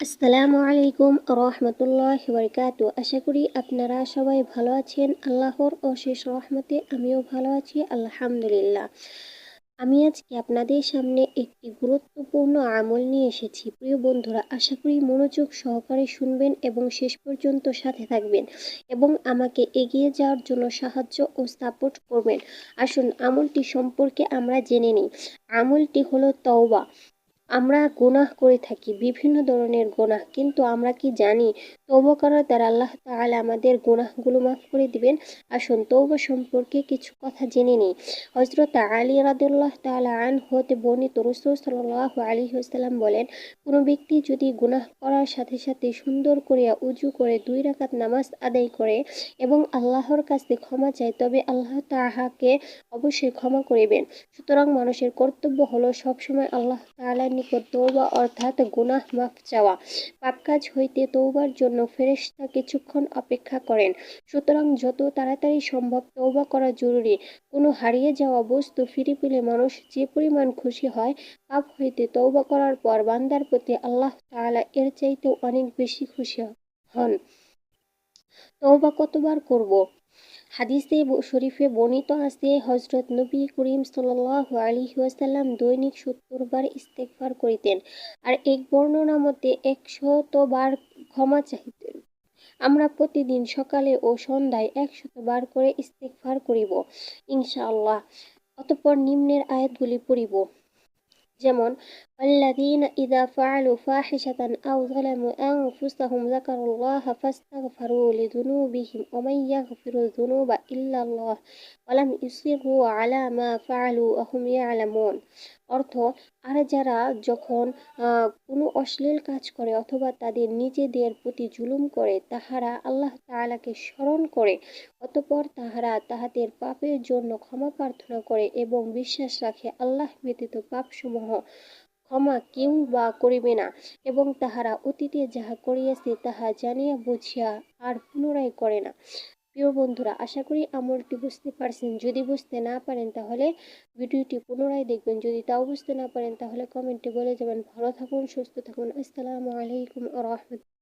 আসসালামু আলাইকুম রহমতুল্লাহ বারকাতু। আশা করি আপনারা সবাই ভালো আছেন। আল্লাহর অশেষ রহমতে আমিও ভালো আছি, আলহামদুলিল্লাহ। আমি আজকে আপনাদের সামনে একটি গুরুত্বপূর্ণ আমল নিয়ে এসেছি। প্রিয় বন্ধুরা, আশা করি মনোযোগ সহকারে শুনবেন এবং শেষ পর্যন্ত সাথে থাকবেন এবং আমাকে এগিয়ে যাওয়ার জন্য সাহায্য ও সাপোর্ট করবেন। আসুন আমলটি সম্পর্কে আমরা জেনে নিই। আমলটি হলো তওবা। আমরা গুনাহ করে থাকি, বিভিন্ন ধরনের গুনাহ, কিন্তু আমরা কি জানি তওবা করার দ্বারা আল্লাহ তাআলা আমাদের গুনাহগুলো মাফ করে দিবেন? আসুন তওবা সম্পর্কে কিছু কথা জেনে নিই। হযরত আলী রাদিয়াল্লাহু তাআলা আনহু হতে বর্ণিত, রাসূল সাল্লাল্লাহু আলাইহি ওয়াসাল্লাম বলেন, কোনো ব্যক্তি যদি গুনাহ করার সাথে সাথে সুন্দর করিয়া উজু করে 2 রাকাত নামাজ আদায় করে এবং আল্লাহর কাছে ক্ষমা চায়, তবে আল্লাহ তাহাকে অবশ্যই ক্ষমা করিবেন। সুতরাং মানুষের কর্তব্য হলো সবসময় আল্লাহ তাআলার নিকট তওবা অর্থাৎ গুনাহ মাফ চাওয়া। পাপ কাজ হইতে তওবার জন্য ফেরেশতা কিছুক্ষণ অপেক্ষা করেন। সুতরাং যত তাড়াতাড়ি সম্ভব তওবা করা জরুরি। কোনো হারিয়ে যাওয়া বস্তু ফিরে পেলে মানুষ যে পরিমাণ খুশি হয়, পাপ হইতে তওবা করার পর বান্দার প্রতি আল্লাহ তাআলা এর চাইতেও অনেক বেশি খুশি হন। তওবা কতবার করব? হাদিসে শরীফে বর্ণিত আছে, হজরত নবী করিম সাল্লাল্লাহু আলাইহি ওয়াসাল্লাম দৈনিক 70 বার ইস্তেগফার করিতেন, আর এক বর্ণনা মতে 100 বার ক্ষমা চাহিতেন। আমরা প্রতিদিন সকালে ও সন্ধ্যায় 100 বার করে ইস্তেগফার করিব ইনশাআল্লাহ। অতঃপর নিম্নের আয়াতগুলি পড়িব, যেমন والذين إذا فعلوا فاحشة أو ظلموا أنفسهم ذكروا الله فاستغفروا لذنوبهم ومن يغفر الذنوب إلا الله ولم يصروا على ما فعلوا وهم يعلمون। অর্থ, আর যারা যখন কোনো অশ্লীল কাজ করে অথবা তাদের নিজেদের প্রতি জুলুম করে, তাহারা আল্লাহ তাআলাকে স্মরণ করে, অতঃপর তাহারা তাহাদের পাপের জন্য ক্ষমা প্রার্থনা করে এবং বিশ্বাস রাখে আল্লাহ ব্যতীত পাপসমূহ ক্ষমা কেউ বা করিবে না, এবং তাহারা অতীতে যাহা করিয়াছে তাহা জানিয়া বুঝিয়া আর পুনরায় করে না। প্রিয় বন্ধুরা, আশা করি আমলটি বুঝতে পারছেন। যদি বুঝতে না পারেন তাহলে ভিডিওটি পুনরায় দেখবেন। যদি তাও বুঝতে না পারেন তাহলে কমেন্টে বলে যাবেন। ভালো থাকুন, সুস্থ থাকুন। আসসালামু আলাইকুম ওয়া রাহমাতুল্লাহ।